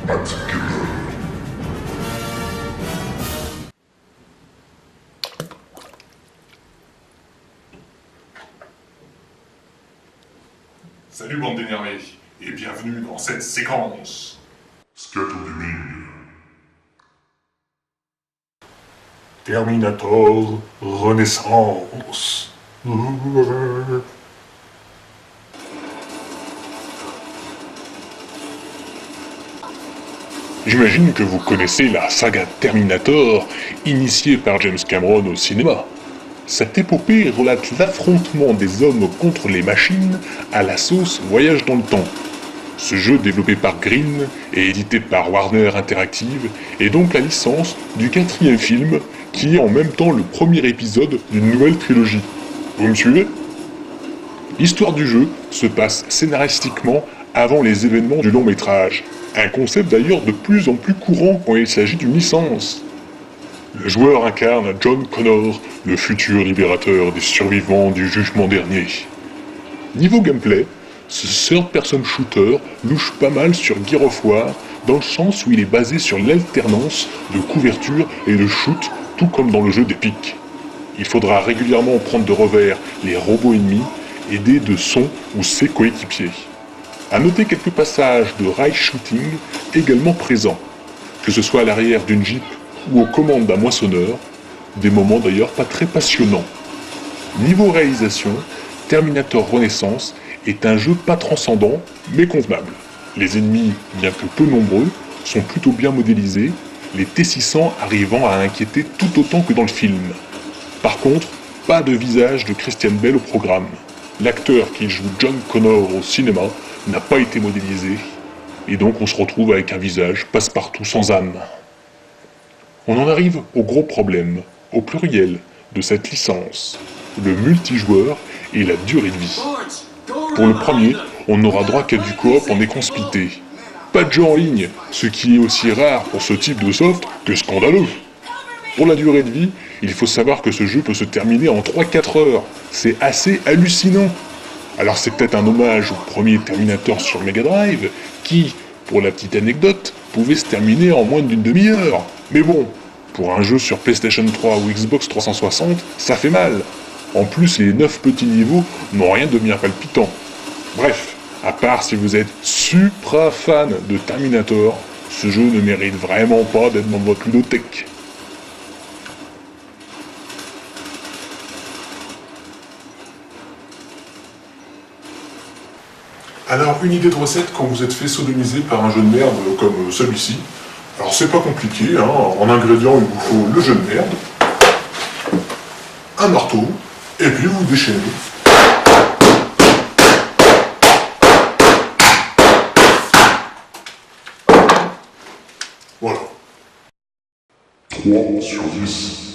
Salut bande d'énervés, et bienvenue dans cette séquence. Scattergaming. Terminator Renaissance. J'imagine que vous connaissez la saga Terminator, initiée par James Cameron au cinéma. Cette épopée relate l'affrontement des hommes contre les machines à la sauce Voyage dans le temps. Ce jeu développé par Green et édité par Warner Interactive est donc la licence du 4e film qui est en même temps le premier épisode d'une nouvelle trilogie. Vous me suivez ? L'histoire du jeu se passe scénaristiquement avant les événements du long métrage, un concept d'ailleurs de plus en plus courant quand il s'agit d'une licence. Le joueur incarne John Connor, le futur libérateur des survivants du jugement dernier. Niveau gameplay, ce third-person shooter louche pas mal sur Gears of War, dans le sens où il est basé sur l'alternance de couverture et de shoot, tout comme dans le jeu d'Epic. Il faudra régulièrement prendre de revers les robots ennemis, aidés de son ou ses coéquipiers. A noter quelques passages de rail shooting également présents, que ce soit à l'arrière d'une Jeep ou aux commandes d'un moissonneur, des moments d'ailleurs pas très passionnants. Niveau réalisation, Terminator Renaissance est un jeu pas transcendant, mais convenable. Les ennemis, bien que peu nombreux, sont plutôt bien modélisés, les T-600 arrivant à inquiéter tout autant que dans le film. Par contre, pas de visage de Christian Bale au programme. L'acteur qui joue John Connor au cinéma n'a pas été modélisé, et donc on se retrouve avec un visage passe-partout sans âme. On en arrive au gros problème, au pluriel, de cette licence, le multijoueur et la durée de vie. Pour le premier, on n'aura droit qu'à du coop en écran splitté. Pas de jeu en ligne, ce qui est aussi rare pour ce type de soft que scandaleux. Pour la durée de vie, il faut savoir que ce jeu peut se terminer en 3-4 heures. C'est assez hallucinant. Alors c'est peut-être un hommage au premier Terminator sur Mega Drive, qui, pour la petite anecdote, pouvait se terminer en moins d'une demi-heure. Mais bon, pour un jeu sur PlayStation 3 ou Xbox 360, ça fait mal. En plus, les 9 petits niveaux n'ont rien de bien palpitant. Bref, à part si vous êtes supra fan de Terminator, ce jeu ne mérite vraiment pas d'être dans votre ludothèque. Alors, une idée de recette quand vous êtes fait sodomiser par un jeu de merde comme celui-ci. Alors, c'est pas compliqué, hein. En ingrédients, il vous faut le jeu de merde, un marteau, et puis vous déchaînez. Voilà. 3 sur 10.